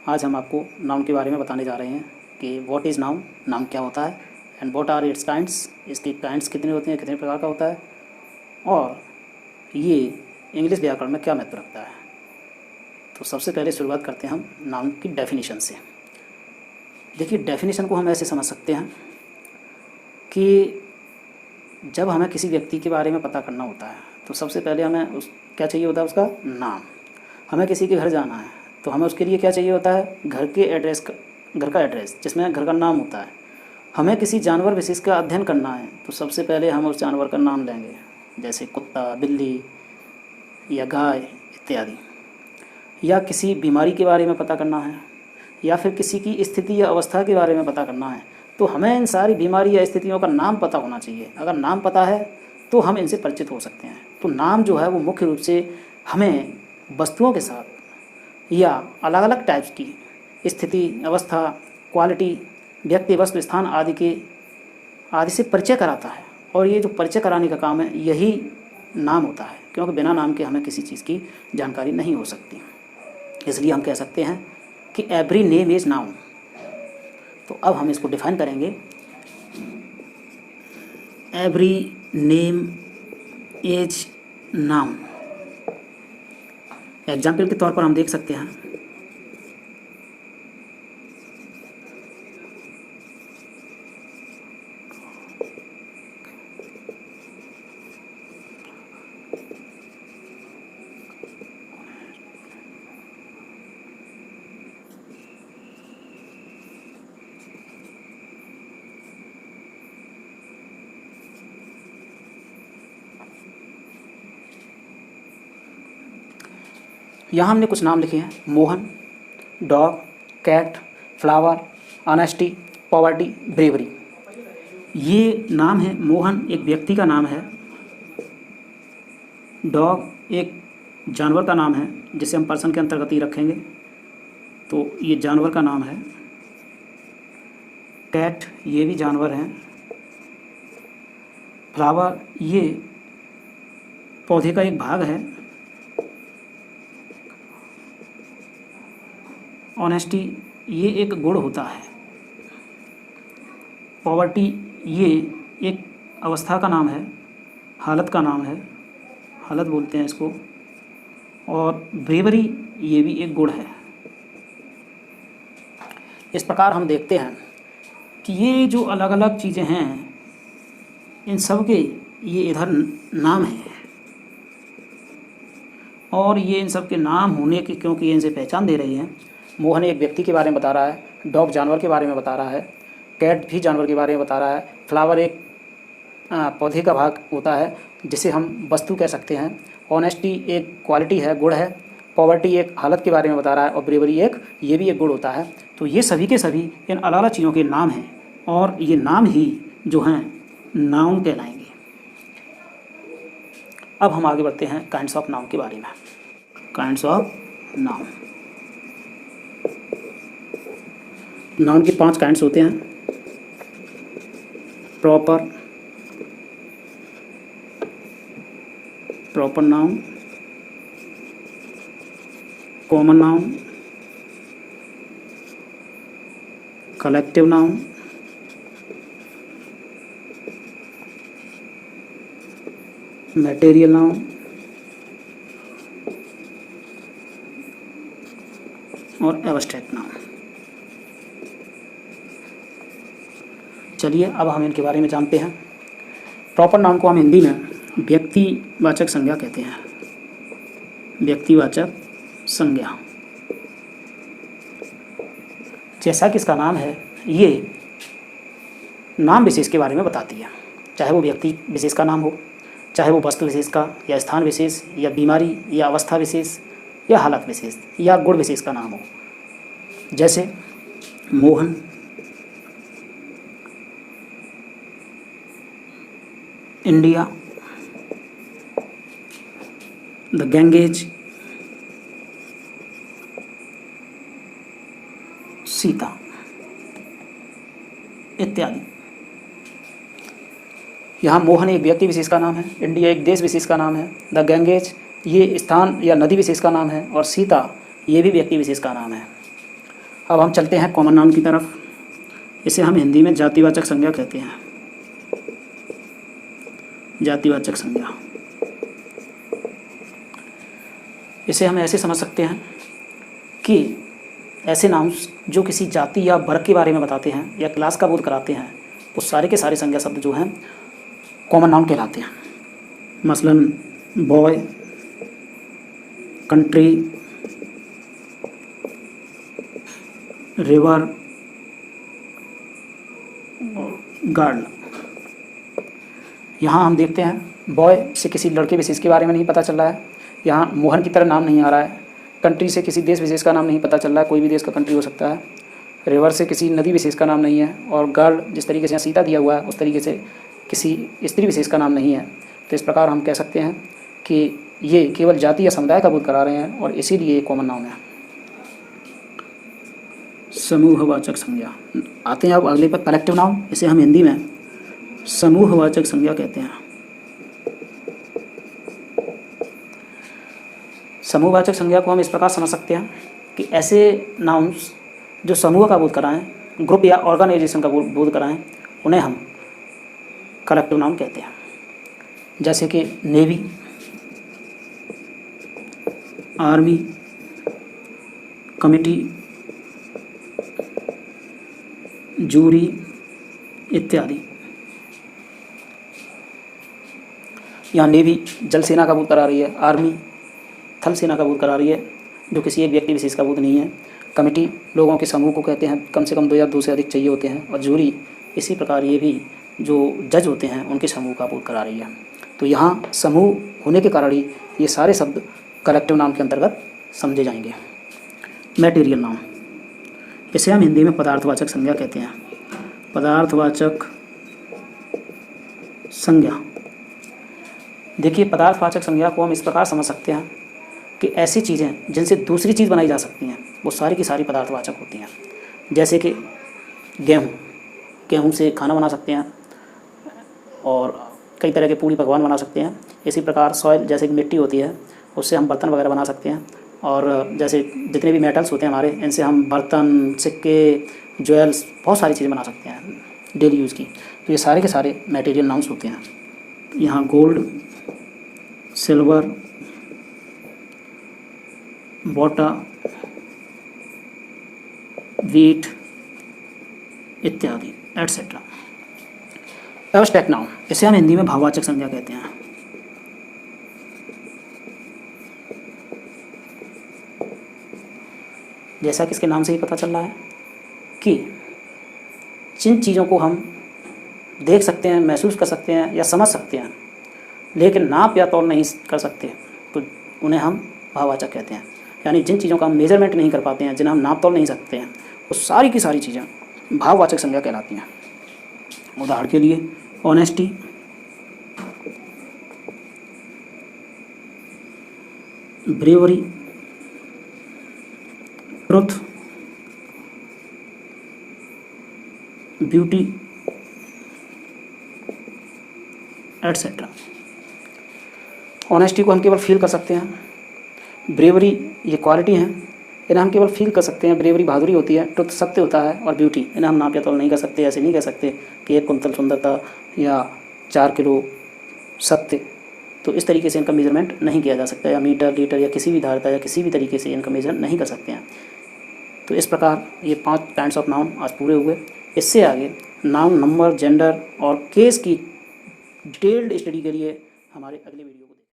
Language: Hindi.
आज हम आपको नाउन के बारे में बताने जा रहे हैं कि व्हाट इज़ नाउन, नाउन क्या होता है, and what are its kinds, इसकी काइंड्स कितने होते हैं, कितने प्रकार का होता है, और ये इंग्लिश व्याकरण में क्या महत्व रखता है। तो सबसे पहले शुरुआत करते हैं हम नाउन की डेफिनेशन से। देखिए, डेफिनेशन को हम ऐसे समझ सकते हैं कि जब हमें किसी व्यक्ति के बारे में पता करना होता है तो सबसे पहले हमें क्या चाहिए होता है, उसका नाम। हमें किसी के घर जाना है तो हमें उसके लिए क्या चाहिए होता है, घर का एड्रेस जिसमें घर का नाम होता है। हमें किसी जानवर विशेष का अध्ययन करना है तो सबसे पहले हम उस जानवर का नाम लेंगे, जैसे कुत्ता, बिल्ली या गाय इत्यादि। या किसी बीमारी के बारे में पता करना है या फिर किसी की स्थिति या अवस्था के बारे में पता करना है तो हमें इन सारी बीमारी या स्थितियों का नाम पता होना चाहिए। अगर नाम पता है तो हम इनसे परिचित हो सकते हैं। तो नाम जो है वो मुख्य रूप से हमें वस्तुओं के साथ या अलग अलग टाइप्स की स्थिति, अवस्था, क्वालिटी, व्यक्ति, वस्तु, स्थान आदि से परिचय कराता है। और ये जो परिचय कराने का काम है यही नाम होता है, क्योंकि बिना नाम के हमें किसी चीज़ की जानकारी नहीं हो सकती। इसलिए हम कह सकते हैं कि एवरी नेम इज़ नाउन। तो अब हम इसको डिफाइन करेंगे। Every name is noun. Example के तौर पर हम देख सकते हैं, यहाँ हमने कुछ नाम लिखे हैं: Mohan, dog, cat, flower, honesty, poverty, bravery. ये नाम है। मोहन एक व्यक्ति का नाम है, डॉग एक जानवर का नाम है जिसे हम पर्सन के अंतर्गत ही रखेंगे, तो ये जानवर का नाम है। कैट ये भी जानवर हैं। फ्लावर ये पौधे का एक भाग है। ऑनेस्टी ये एक गुण होता है। पॉवर्टी ये एक अवस्था का नाम है, हालत का नाम है, हालत बोलते हैं इसको। और ब्रेवरी ये भी एक गुण है। इस प्रकार हम देखते हैं कि ये जो अलग अलग चीज़ें हैं इन सब के ये इधर नाम हैं, और ये इन सब के नाम होने के क्योंकि ये इनसे पहचान दे रही हैं। मोहन एक व्यक्ति के बारे में बता रहा है, डॉग जानवर के बारे में बता रहा है, कैट भी जानवर के बारे में बता रहा है, फ्लावर एक पौधे का भाग होता है जिसे हम वस्तु कह सकते हैं, ऑनेस्टी एक क्वालिटी है, गुण है, पॉवर्टी एक हालत के बारे में बता रहा है, और ब्रेवरी ये भी एक गुण होता है। तो ये सभी के सभी इन अलग अलग चीज़ों के नाम हैं, और ये नाम ही जो हैं नाउन कहलाएंगे। अब हम आगे बढ़ते हैं काइंड्स ऑफ नाउन के बारे में। Kinds of noun. नाउन के 5 काइंड्स होते हैं: proper noun, common noun, collective noun, material noun और एब्स्ट्रैक्ट नाउन। चलिए अब हम इनके बारे में जानते हैं। प्रॉपर नाउन को हम हिंदी में व्यक्तिवाचक संज्ञा कहते हैं। व्यक्तिवाचक संज्ञा, जैसा कि इसका नाम है, ये नाम विशेष के बारे में बताती है, चाहे वो व्यक्ति विशेष का नाम हो, चाहे वो वस्तु विशेष का या स्थान विशेष या बीमारी या अवस्था विशेष या हालत विशेष या गुण विशेष का नाम हो। जैसे Mohan India, the Ganges, Sita इत्यादि। यहाँ मोहन एक व्यक्ति विशेष का नाम है, इंडिया एक देश विशेष का नाम है, द गैंगेज ये स्थान या नदी विशेष का नाम है, और सीता ये भी व्यक्ति विशेष का नाम है। अब हम चलते हैं कॉमन नाउन की तरफ। इसे हम हिंदी में जातिवाचक संज्ञा कहते हैं। जातिवाचक संज्ञा, इसे हम ऐसे समझ सकते हैं कि ऐसे नाउन्स जो किसी जाति या वर्ग के बारे में बताते हैं या क्लास का बोध कराते हैं, वो सारे के सारे संज्ञा शब्द जो हैं कॉमन नाउन कहलाते हैं। मसलन बॉय, कंट्री, रिवर, गर्ल। यहाँ हम देखते हैं बॉय से किसी लड़के विशेष के बारे में नहीं पता चल रहा है, यहाँ मोहन की तरह नाम नहीं आ रहा है। कंट्री से किसी देश विशेष का नाम नहीं पता चल रहा है, कोई भी देश का कंट्री हो सकता है। रिवर से किसी नदी विशेष का नाम नहीं है, और गर्ल जिस तरीके से यहाँ सीता दिया हुआ है उस तरीके से किसी स्त्री विशेष का नाम नहीं है। तो इस प्रकार हम कह सकते हैं कि ये केवल जाति या समुदाय का बोध करा रहे हैं और इसीलिए ये कॉमन नाउन है। समूहवाचक संज्ञा। आते हैं अब अगले पर, कलेक्टिव नाउन। इसे हम हिंदी में समूहवाचक संज्ञा कहते हैं। समूहवाचक संज्ञा को हम इस प्रकार समझ सकते हैं कि ऐसे नाउन्स जो समूह का बोध कराएं, ग्रुप या ऑर्गेनाइजेशन का बोध कराएं, उन्हें हम कलेक्टिव नाउन कहते हैं। जैसे कि नेवी, आर्मी, कमिटी, जूरी इत्यादि। यहाँ नेवी जल सेना का बोध करा रही है, आर्मी थल सेना का बोध करा रही है जो किसी एक व्यक्ति विशेष का बोध नहीं है। कमिटी लोगों के समूह को कहते हैं, कम से कम 2 या 2 से अधिक चाहिए होते हैं। और जूरी इसी प्रकार ये भी जो जज होते हैं उनके समूह का बोध करा रही है। तो यहाँ समूह होने के कारण ही ये सारे शब्द कलेक्टिव नाउन के अंतर्गत समझे जाएंगे। मैटेरियल नाउन, इसे हम हिंदी में पदार्थवाचक संज्ञा कहते हैं। पदार्थवाचक संज्ञा। देखिए, पदार्थवाचक संज्ञा को हम इस प्रकार समझ सकते हैं कि ऐसी चीज़ें जिनसे दूसरी चीज़ बनाई जा सकती हैं वो सारी की सारी पदार्थवाचक होती हैं। जैसे कि गेहूँ से खाना बना सकते हैं और कई तरह के पूड़ी पकवान बना सकते हैं। इसी प्रकार सॉइल, जैसे कि मिट्टी होती है, उससे हम बर्तन वगैरह बना सकते हैं। और जैसे जितने भी मेटल्स होते हैं हमारे, इनसे हम बर्तन, सिक्के, ज्वेल्स, बहुत सारी चीज़ें बना सकते हैं डेली यूज़ की। तो ये सारे के सारे मटेरियल नाउन्स होते हैं। यहाँ गोल्ड, सिल्वर, वाटर, वीट इत्यादि एटसेट्रा। एब्स्ट्रैक्ट नाउन, इसे हम हिंदी में भाववाचक संज्ञा कहते हैं। जैसा कि इसके नाम से ही पता चल रहा है कि जिन चीज़ों को हम देख सकते हैं, महसूस कर सकते हैं या समझ सकते हैं, लेकिन नाप या तौल नहीं कर सकते, तो उन्हें हम भाववाचक कहते हैं। यानी जिन चीज़ों का हम मेजरमेंट नहीं कर पाते हैं, जिन्हें हम नाप तौल नहीं सकते हैं, वो सारी की सारी चीज़ें भाववाचक संज्ञा कहलाती हैं। उदाहरण के लिए honesty, bravery, truth, beauty etcetera. Honesty को हम केवल फील कर सकते हैं, ब्रेवरी ये क्वालिटी हैं, इन्हें हम केवल फील कर सकते हैं। ब्रेवरी बहादुरी होती है, ट्रुथ सत्य होता है, और ब्यूटी इन्हें हम नाप या तौल नहीं कर सकते। ऐसे नहीं कह सकते कि 1 कुंतल सुंदरता या 4 किलो सत्य। तो इस तरीके से इनका मेजरमेंट नहीं किया जा सकता, या मीटर, लीटर या किसी भी धारता या किसी भी तरीके से इनका मेजर नहीं कर सकते हैं। तो इस प्रकार ये 5 काइंड्स ऑफ नाउन आज पूरे हुए। इससे आगे नाउन, नंबर, जेंडर और केस की डिटेल्ड स्टडी के लिए हमारे अगले वीडियो